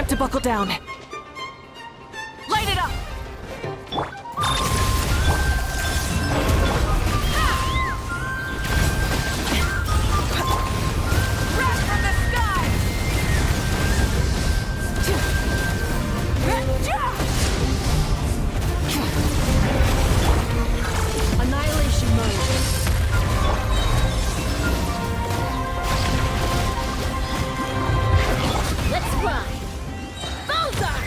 to buckle down. Light it up! Wrath from the sky! Annihilation mode. Let's ride! Bullseye!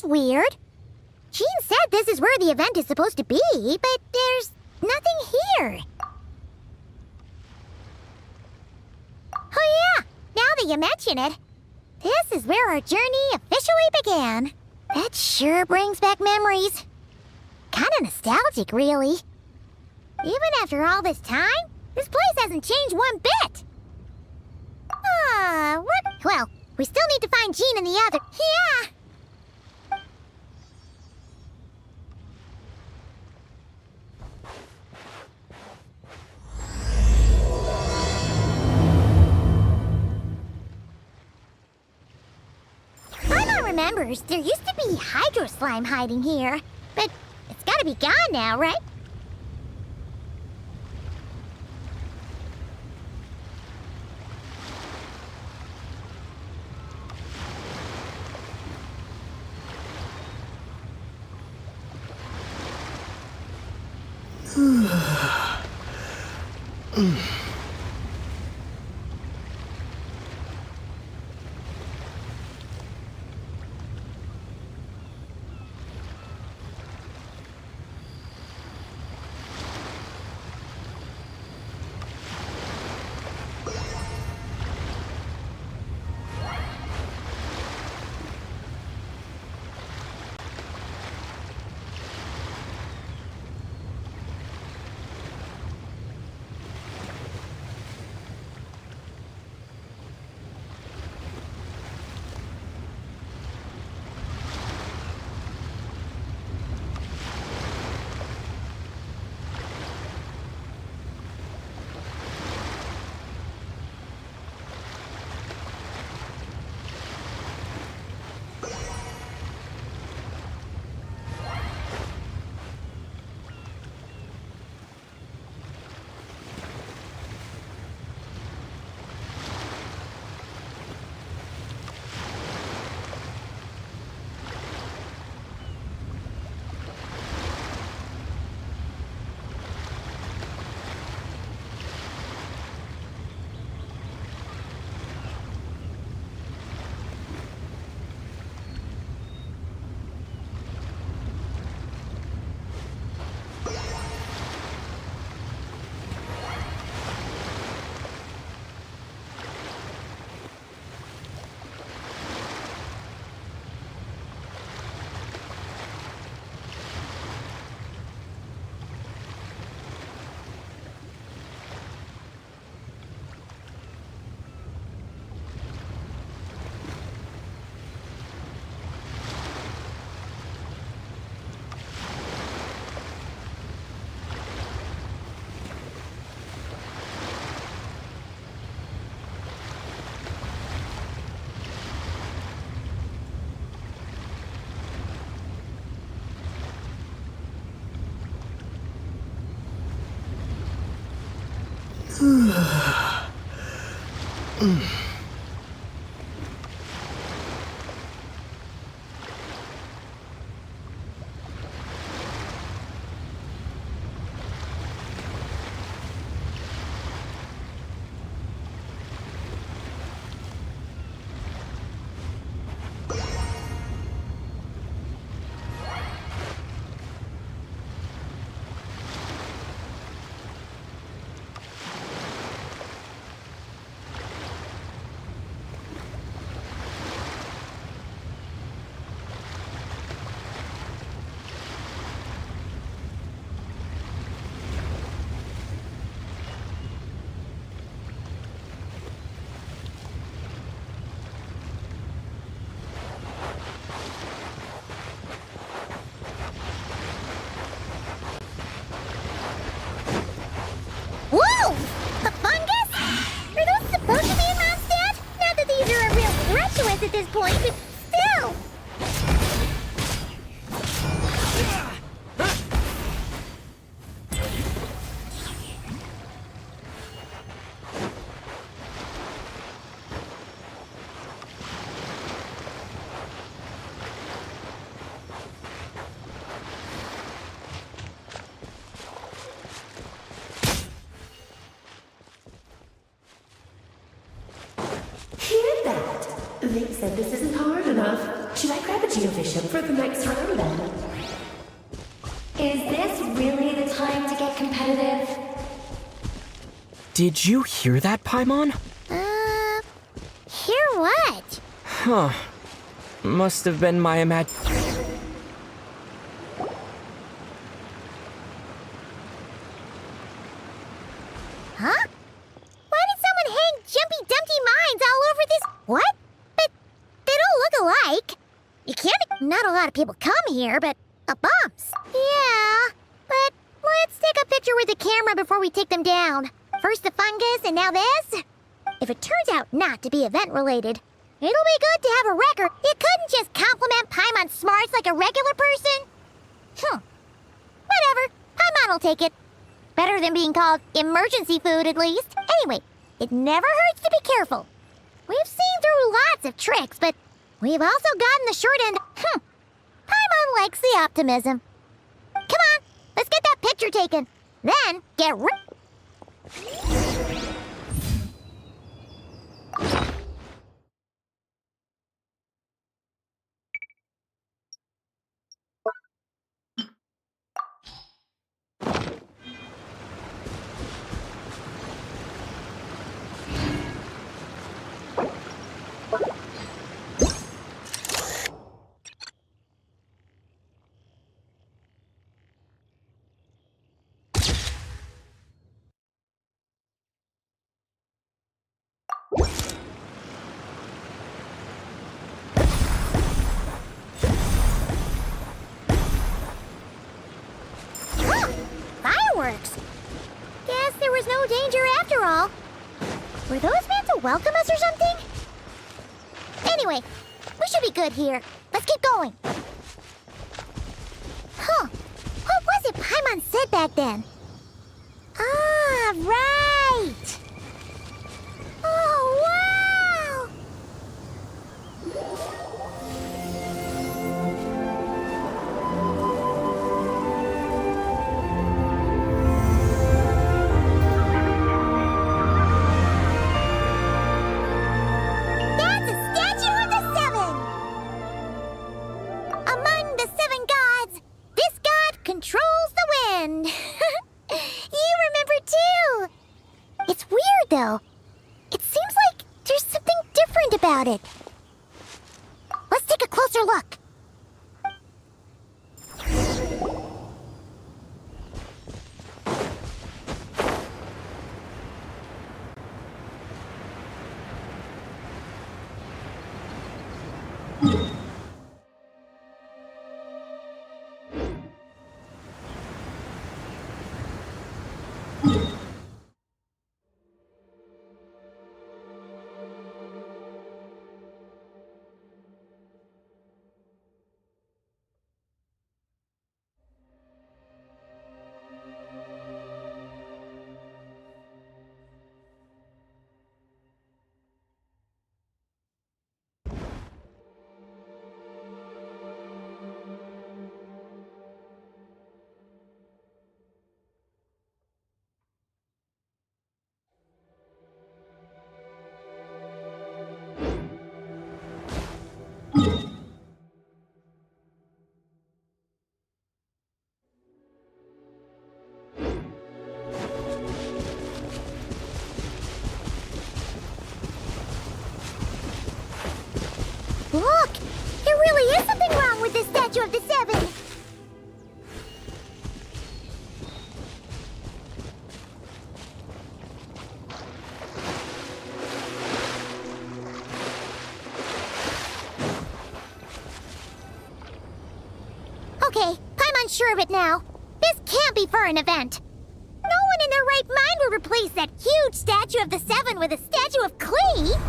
Weird. Jean said this is where the event is supposed to be, but there's nothing here. Oh yeah, now that you mention it, this is where our journey officially began. That sure brings back memories. Kinda nostalgic, really. Even after all this time, this place hasn't changed one bit. What? Well, we still need to find Jean and the other. Yeah! Remembers, there used to be hydro slime hiding here, but it's gotta be gone now, right? this point, but still. Hear that? Vic said this isn't hard enough. Should I grab a geobishop for the next round then? Is this really the time to get competitive? Did you hear that, Paimon? Hear what? Huh. Must have been my Huh? Why did someone hang Jumpy Dumpty mines all over this? What? But they don't look alike. You can't. Not a lot of people come here, but bombs. Yeah, but let's take a picture with the camera before we take them down. First the fungus, and now this. If it turns out not to be event-related, it'll be good to have a record. You couldn't just compliment Paimon's smarts like a regular person. Whatever. Paimon will take it. Better than being called emergency food, at least. Anyway, it never hurts to be careful. We've seen through lots of tricks, but we've also gotten the short end. Paimon likes the optimism. Come on, let's get that picture taken. Then get fireworks. Guess there was no danger after all. Were those meant to welcome us or something? Anyway, we should be good here. Let's keep going. Huh. What was it Paimon said back then? Ah, right. Oh, wow. That's a statue of the seven. Among the seven gods, this god controls the wind. You remember too. It's weird though. It seems like there's something different about it. Let's take a closer look. Look! There really is something wrong with this statue of the seven! Okay, Paimon's sure of it now. This can't be for an event. No one in their right mind would replace that huge statue of the seven with a statue of Klee!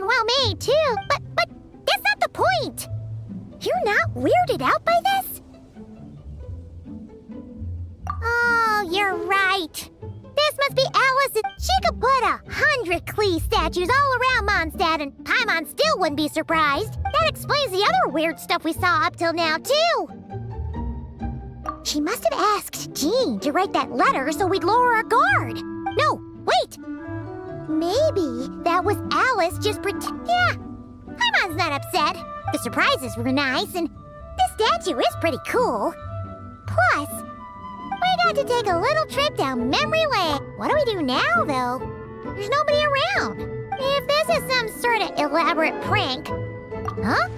and well made, too. But that's not the point. You're not weirded out by this? Oh, you're right. This must be Alice. She could put 100 Klee statues all around Mondstadt, and Paimon still wouldn't be surprised. That explains the other weird stuff we saw up till now, too. She must have asked Jean to write that letter so we'd lower our guard. No, wait. Maybe that was Alice just Yeah, Paimon's not upset. The surprises were nice, and this statue is pretty cool. Plus, we got to take a little trip down memory lane. What do we do now, though? There's nobody around. If this is some sort of elaborate prank... Huh?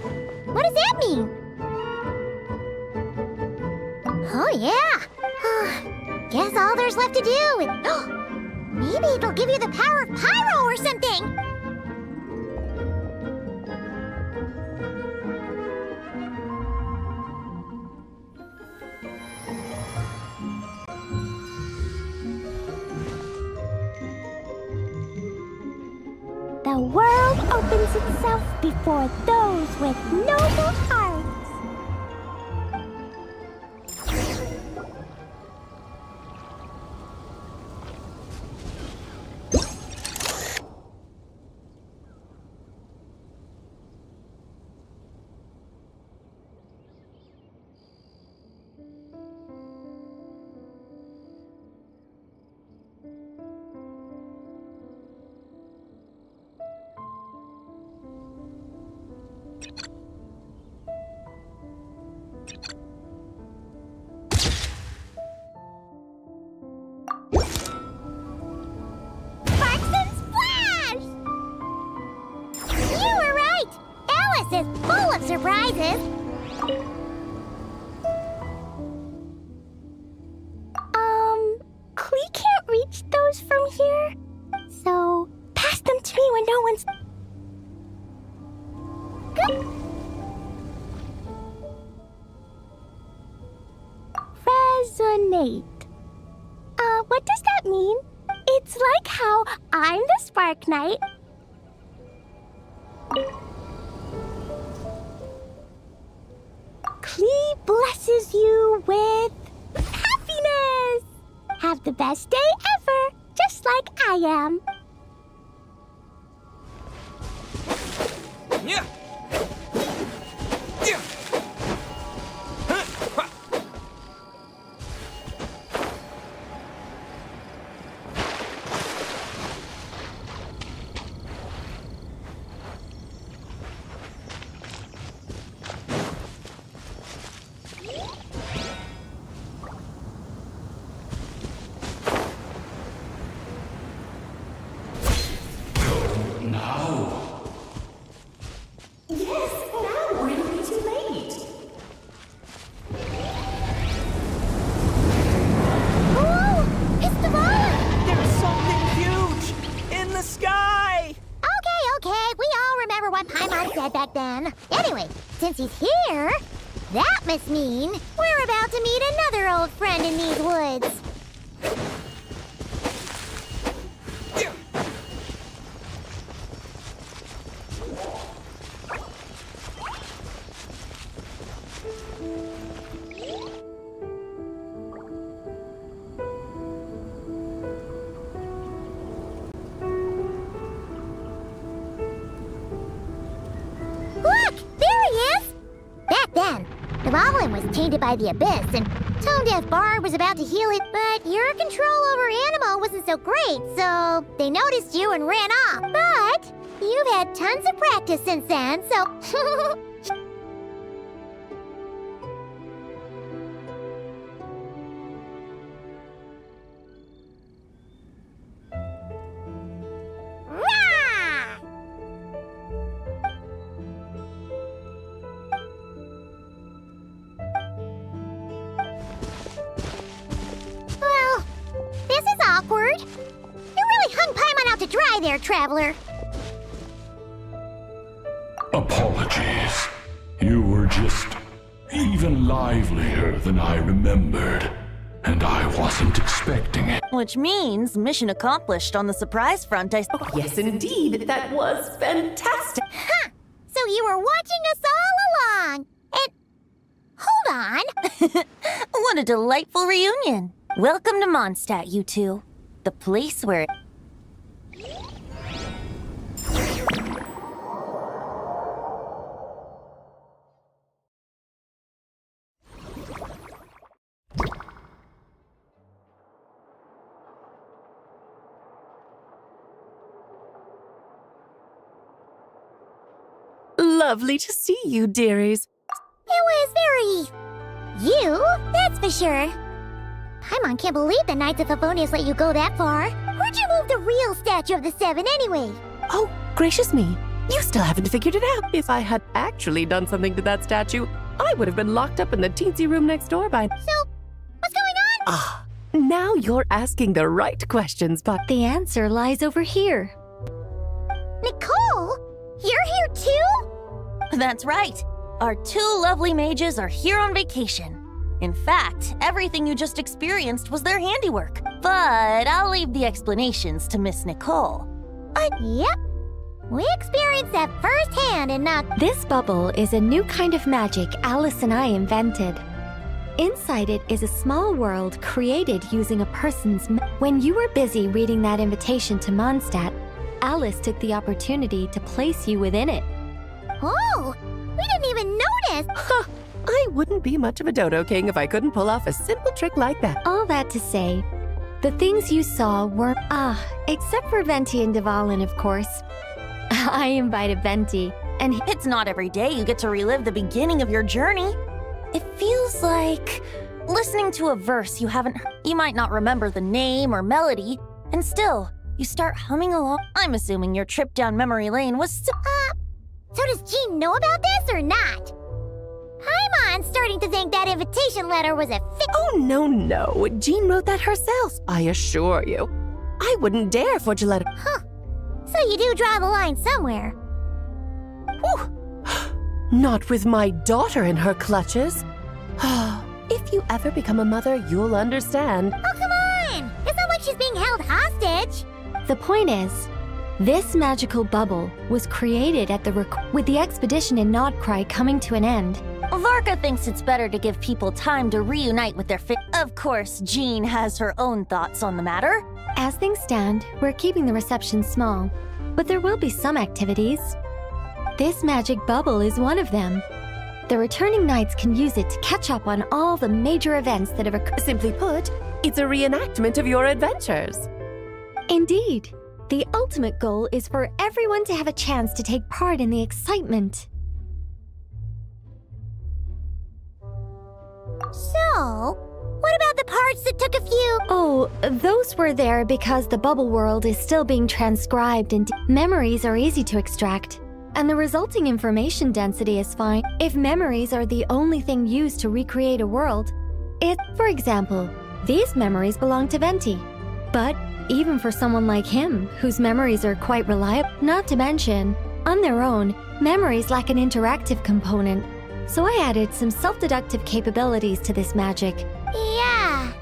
What does that mean? Oh, yeah. Guess all there's left to do is... Maybe it'll give you the power of pyro or something! The world opens itself before those with noble hearts. Is full of surprises. Klee can't reach those from here, so pass them to me when no one's... Resonate. What does that mean? It's like how I'm the Spark Knight. Klee blesses you with happiness! Have the best day ever, just like I am. Yeah. Yeah. Back then. Anyway, since he's here, that must mean we're about to meet another old friend in these woods. The Goblin was tainted by the Abyss, and Tone Deaf Bard was about to heal it, but your control over Animo wasn't so great, so they noticed you and ran off. But you've had tons of practice since then, so... Awkward. You really hung Paimon out to dry there, Traveler. Apologies. You were just even livelier than I remembered, and I wasn't expecting it. Which means mission accomplished on the surprise front, Yes, indeed. That was fantastic. Huh! So you were watching us all along. And hold on. What a delightful reunion. Welcome to Mondstadt, you two. The place where... Lovely to see you, dearies. It was very... you, that's for sure. Paimon can't believe the Knights of Favonius let you go that far. Where'd you move the real statue of the Seven anyway? Oh, gracious me. You still haven't figured it out. If I had actually done something to that statue, I would have been locked up in the teensy room next door by... So, what's going on? Ah, now you're asking the right questions, but... The answer lies over here. Nicole? You're here too? That's right. Our two lovely mages are here on vacation. In fact, everything you just experienced was their handiwork. But I'll leave the explanations to Miss Nicole. Yep. We experienced that firsthand and not... This bubble is a new kind of magic Alice and I invented. Inside it is a small world created using a person's... When you were busy reading that invitation to Mondstadt, Alice took the opportunity to place you within it. Oh! We didn't even notice! I wouldn't be much of a dodo king if I couldn't pull off a simple trick like that. All that to say, the things you saw were... except for Venti and Dvalin, of course. I invited Venti, and It's not every day you get to relive the beginning of your journey. It feels like listening to a verse you haven't heard. You might not remember the name or melody, and still, you start humming along. I'm assuming your trip down memory lane was So does Jean know about this or not? Paimon's starting to think that invitation letter was a Oh, no. Jean wrote that herself, I assure you. I wouldn't dare forge a letter. So you do draw the line somewhere. Whew. Not with my daughter in her clutches. If you ever become a mother, you'll understand. Oh, come on! It's not like she's being held hostage. the point is, this magical bubble was created at with the expedition in Nodcry coming to an end. Varka thinks it's better to give people time to reunite with their Of course, Jean has her own thoughts on the matter. As things stand, we're keeping the reception small, but there will be some activities. This magic bubble is one of them. The returning knights can use it to catch up on all the major events that have occurred. Simply put, it's a reenactment of your adventures. Indeed. The ultimate goal is for everyone to have a chance to take part in the excitement. So, what about the parts that took a few? Oh, those were there because the bubble world is still being transcribed and memories are easy to extract. And the resulting information density is fine if memories are the only thing used to recreate a world. For example, these memories belong to Venti. But even for someone like him, whose memories are quite reliable, not to mention, on their own, memories lack an interactive component. So I added some self-deductive capabilities to this magic. Yeah.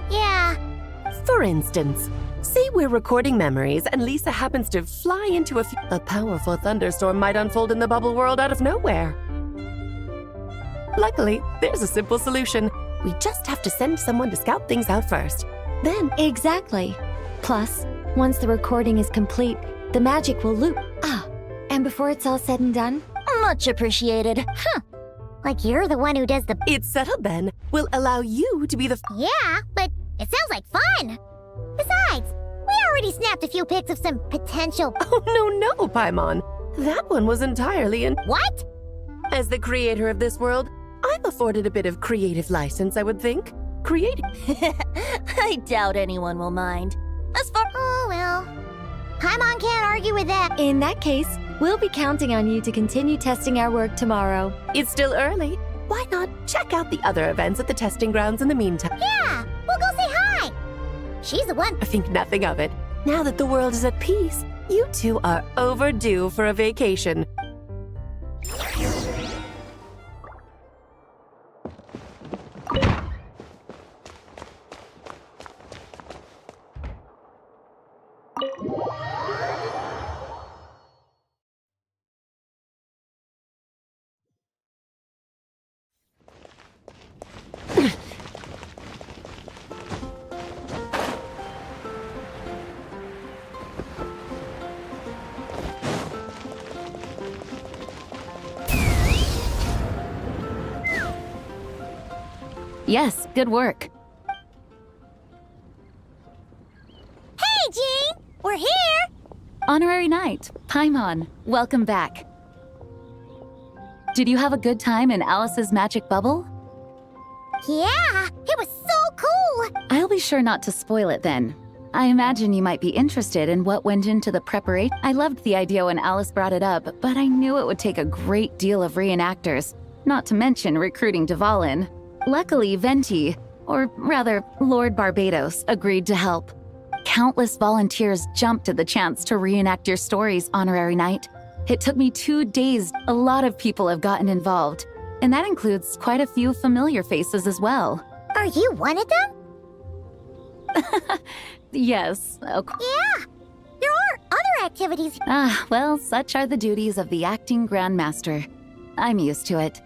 For instance, say we're recording memories and Lisa happens to fly into a powerful thunderstorm might unfold in the bubble world out of nowhere. Luckily, there's a simple solution. We just have to send someone to scout things out first. Then... Exactly. Plus, once the recording is complete, the magic will loop. And before it's all said and done? Much appreciated. Like you're the one who does the... It's settled then. We'll allow you to be the... Yeah, but it sounds like fun. Besides, we already snapped a few pics of some potential... Oh, no, Paimon. That one was entirely in... What? As the creator of this world, I'm afforded a bit of creative license, I would think. Creative. I doubt anyone will mind. As far... Oh, well. Paimon can't argue with that. In that case, we'll be counting on you to continue testing our work tomorrow. It's still early. Why not check out the other events at the testing grounds in the meantime? Yeah, we'll go say hi. She's the one... I think nothing of it. Now that the world is at peace, you two are overdue for a vacation. Yes, good work. Hey, Jean! We're here! Honorary Knight, Paimon, welcome back. Did you have a good time in Alice's magic bubble? Yeah, it was so cool! I'll be sure not to spoil it then. I imagine you might be interested in what went into the preparation. I loved the idea when Alice brought it up, but I knew it would take a great deal of reenactors, not to mention recruiting Dvalin. Luckily, Venti, or rather, Lord Barbados, agreed to help. Countless volunteers jumped at the chance to reenact your stories, Honorary Knight. It took me 2 days. A lot of people have gotten involved, and that includes quite a few familiar faces as well. Are you one of them? Yes. Yeah, there are other activities. Well, such are the duties of the acting Grandmaster. I'm used to it.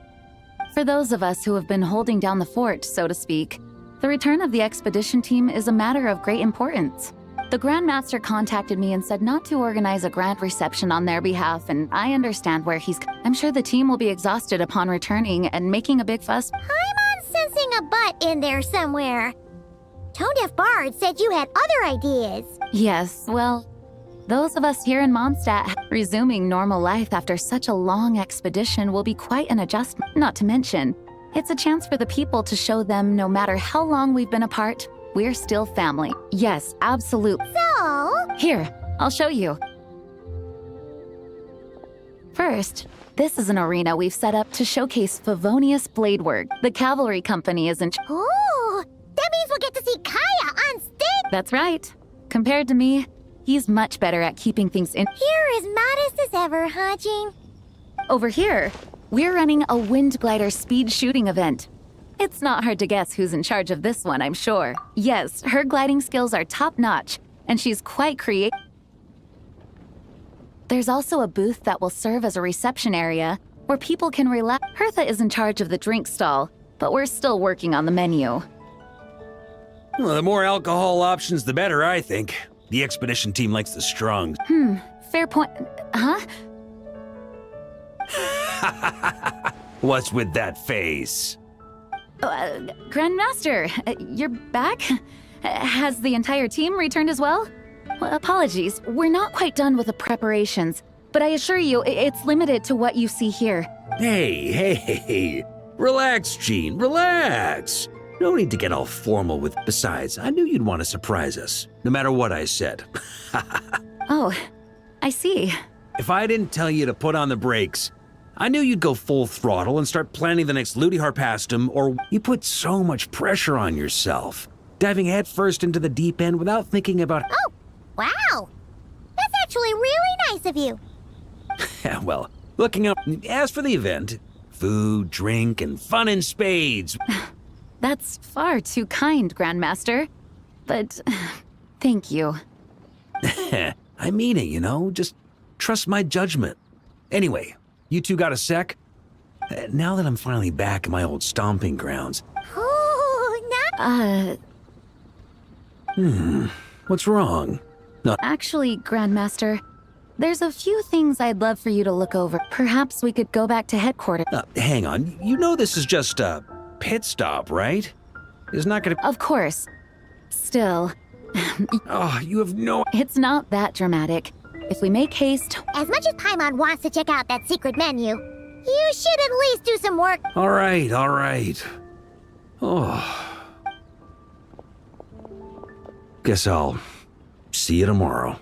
For those of us who have been holding down the fort, so to speak, the return of the expedition team is a matter of great importance. The Grandmaster contacted me and said not to organize a grand reception on their behalf, and I understand where he's... I'm sure the team will be exhausted upon returning and making a big fuss. I'm sensing a butt in there somewhere. Tone-deaf Bard said you had other ideas. Yes, well, those of us here in Mondstadt resuming normal life after such a long expedition will be quite an adjustment. Not to mention, it's a chance for the people to show them no matter how long we've been apart, we're still family. Yes, absolutely. So? Here, I'll show you. First, this is an arena we've set up to showcase Favonius blade work. The cavalry company is in... Ooh, that means we'll get to see Kaya on stage. That's right. Compared to me, he's much better at keeping things in... You're as modest as ever, huh, Jean? Over here, we're running a wind glider speed shooting event. It's not hard to guess who's in charge of this one, I'm sure. Yes, her gliding skills are top-notch, and she's quite creative. There's also a booth that will serve as a reception area where people can relax. Hertha is in charge of the drink stall, but we're still working on the menu. Well, the more alcohol options, the better, I think. The expedition team likes the strong. Fair point. Huh? What's with that face? Grandmaster, you're back? Has the entire team returned as well? Well, apologies, we're not quite done with the preparations, but I assure you, it's limited to what you see here. Hey. Relax, Jean, relax. No need to get all formal with... Besides, I knew you'd want to surprise us, no matter what I said. Oh, I see. If I didn't tell you to put on the brakes, I knew you'd go full throttle and start planning the next Ludi Harpastum, or you put so much pressure on yourself, diving headfirst into the deep end without thinking about... Oh, wow. That's actually really nice of you. Well, looking up... As for the event, food, drink, and fun in spades. That's far too kind, Grandmaster. But thank you. I mean it, you know? Just trust my judgment. Anyway, you two got a sec? Now that I'm finally back in my old stomping grounds... Oh, not... What's wrong? No. Actually, Grandmaster, there's a few things I'd love for you to look over. Perhaps we could go back to headquarters. Hang on. You know this is just a pit stop, right? It's not gonna... Of course. Still... Oh, you have no... It's not that dramatic. If we make haste... As much as Paimon wants to check out that secret menu, you should at least do some work. All right. Oh... Guess I'll see you tomorrow.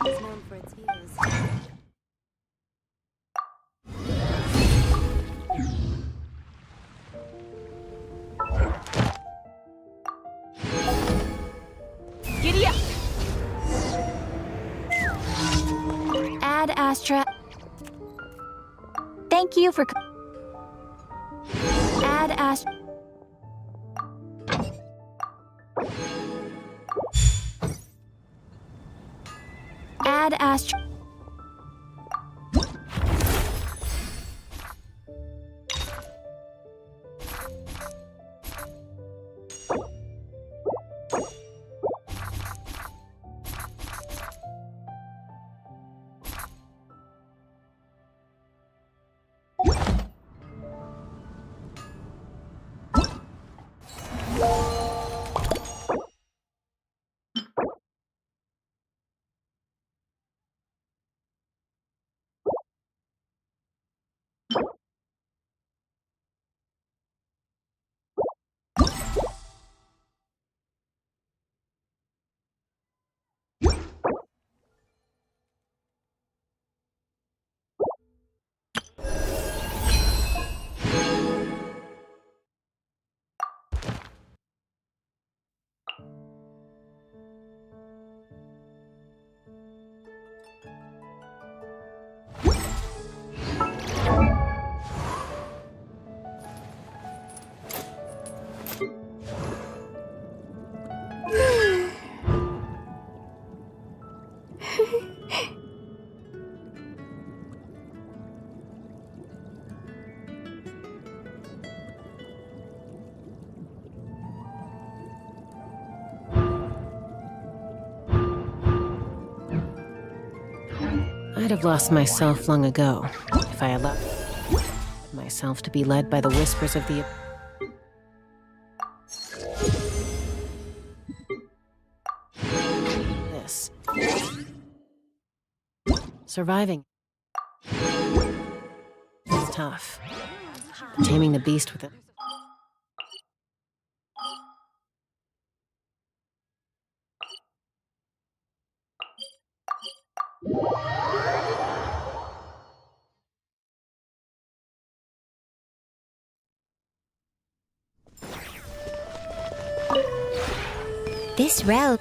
is known for its views. Giddy up! Ad Astra. Thank you for. Ad Astra. Ad Astra. I'd have lost myself long ago if I allowed myself to be led by the whispers of the... This. Surviving is tough. Taming the beast with it. This road.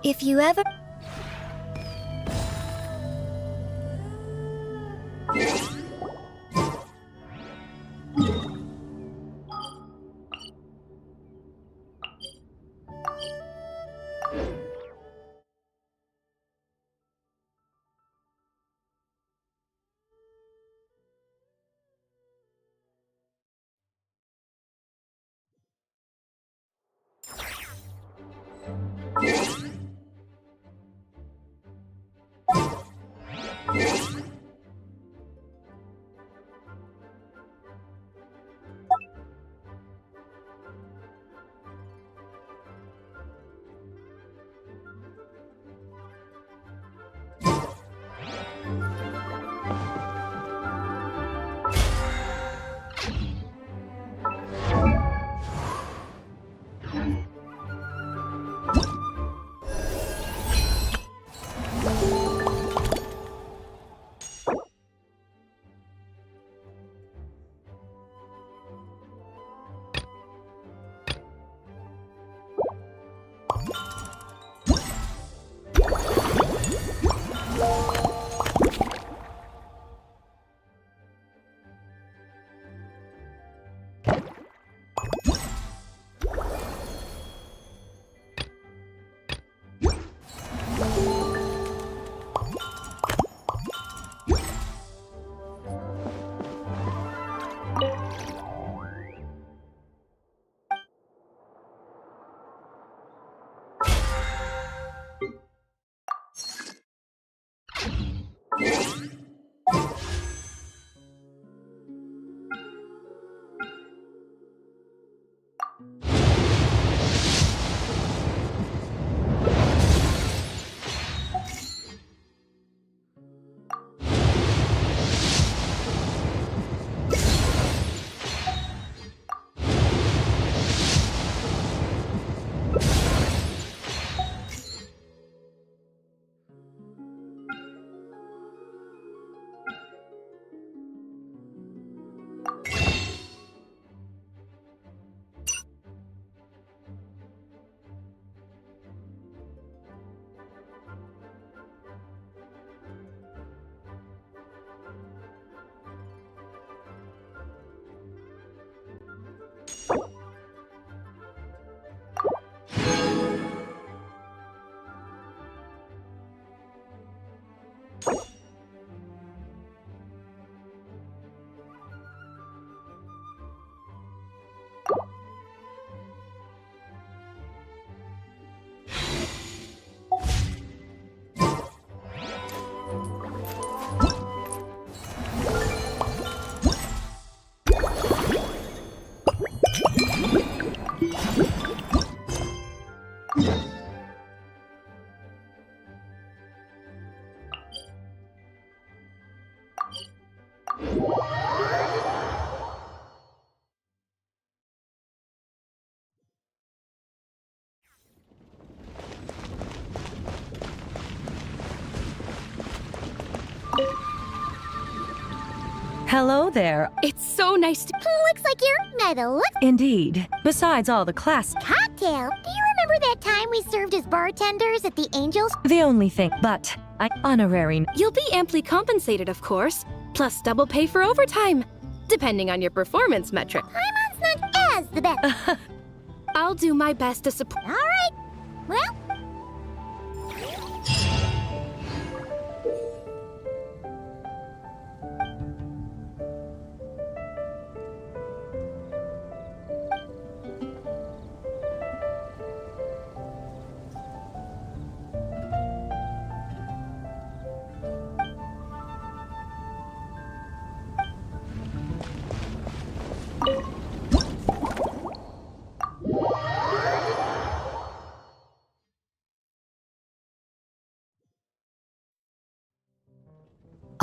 If you ever... Hello there. It's so nice to... Looks like you're by the look Indeed. Besides all the class, cocktail. Do you remember that time we served as bartenders at the Angels? the only thing. But honorary. You'll be amply compensated, of course. Plus double pay for overtime, depending on your performance metric. Paimon's not as the best. I'll do my best to support... All right. Well,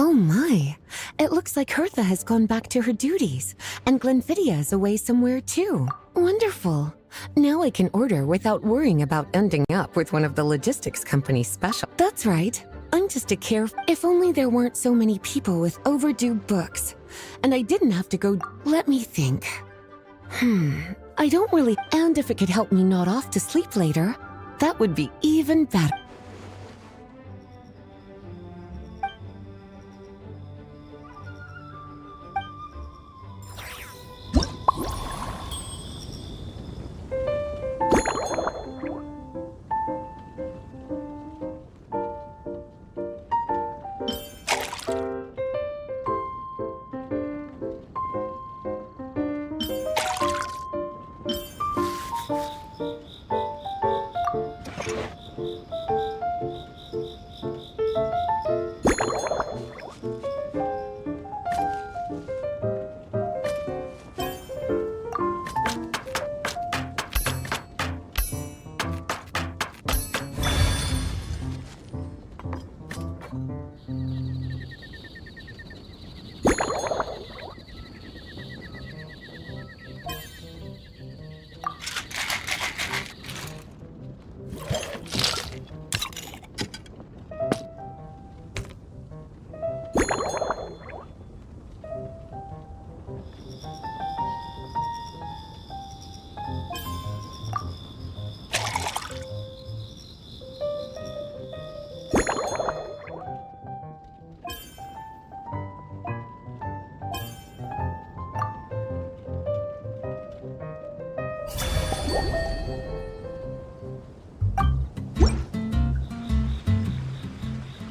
Oh my, it looks like Hertha has gone back to her duties, and Glenfiddia is away somewhere too. Wonderful. Now I can order without worrying about ending up with one of the logistics company's special. That's right. I'm just a If only there weren't so many people with overdue books, and I didn't have to go... Let me think. I don't really... And if it could help me nod off to sleep later, that would be even better.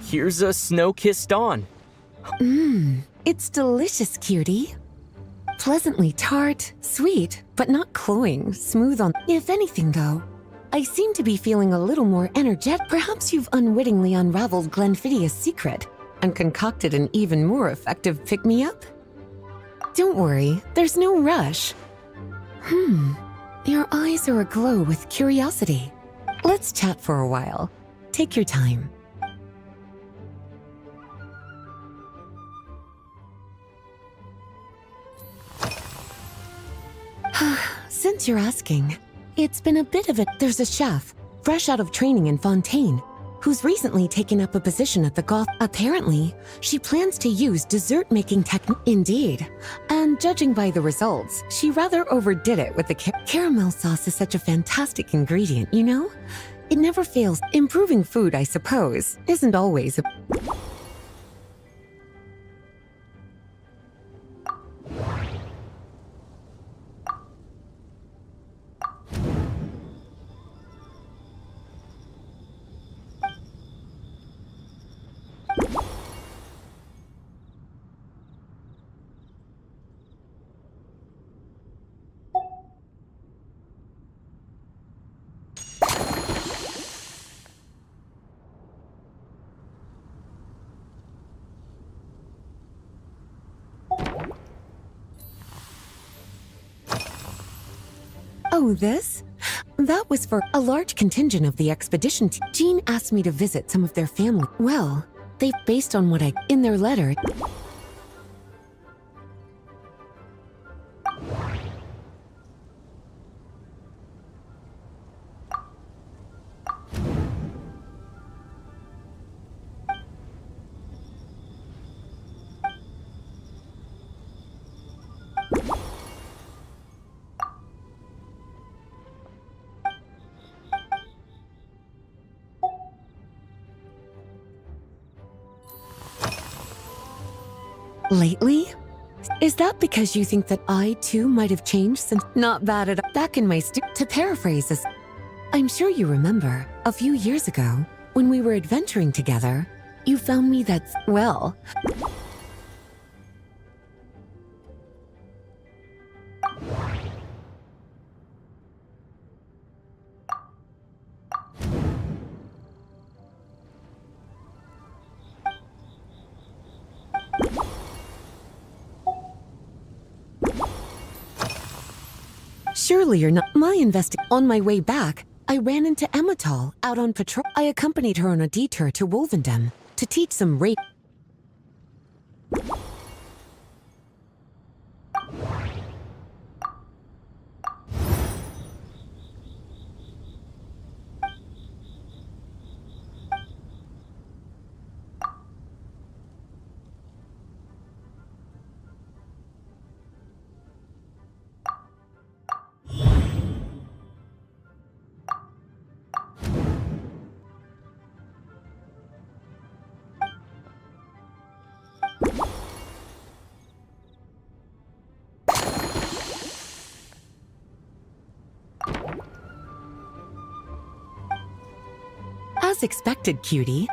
Here's a snow-kissed dawn. It's delicious, cutie. Pleasantly tart, sweet, but not cloying, smooth on... If anything, though, I seem to be feeling a little more energetic. Perhaps you've unwittingly unraveled Glenfiddia's secret and concocted an even more effective pick-me-up? Don't worry, there's no rush. Your eyes are aglow with curiosity. Let's chat for a while. Take your time. Since you're asking, it's been a bit of a... There's a chef, fresh out of training in Fontaine, who's recently taken up a position at the Goth. Apparently, she plans to use dessert-making technique. Indeed. And judging by the results, she rather overdid it with the caramel sauce is such a fantastic ingredient, you know? It never fails. Improving food, I suppose, isn't always a... Oh, this? That was for a large contingent of the expedition team. Jean asked me to visit some of their family. Well, they based on what in their letter. Lately? Is that because you think that I too might have changed since? Not bad at all. Back in my to paraphrase this, I'm sure you remember, a few years ago, when we were adventuring together, you found me that's, well... Surely you're not On my way back, I ran into Emmetall out on patrol. I accompanied her on a detour to Wolvendem to teach some rape. As expected, cutie.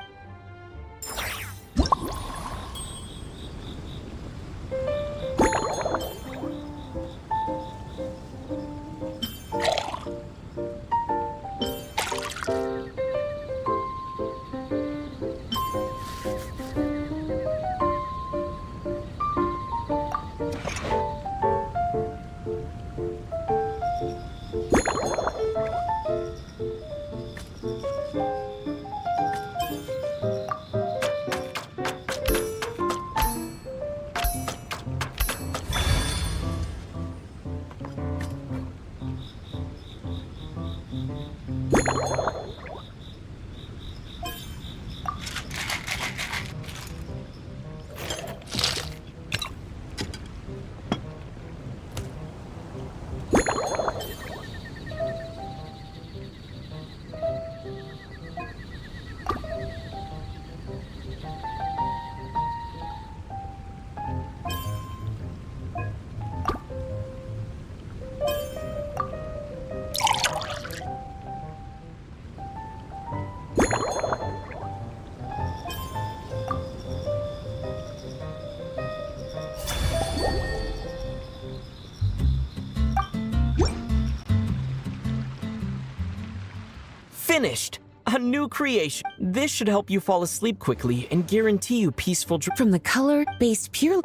Finished! A new creation. This should help you fall asleep quickly and guarantee you peaceful From the color-based pure...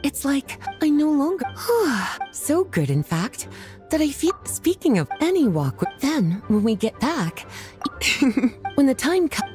it's like I no longer... so good, in fact, that I feel... Speaking of any walk... Then, when we get back... when the time comes...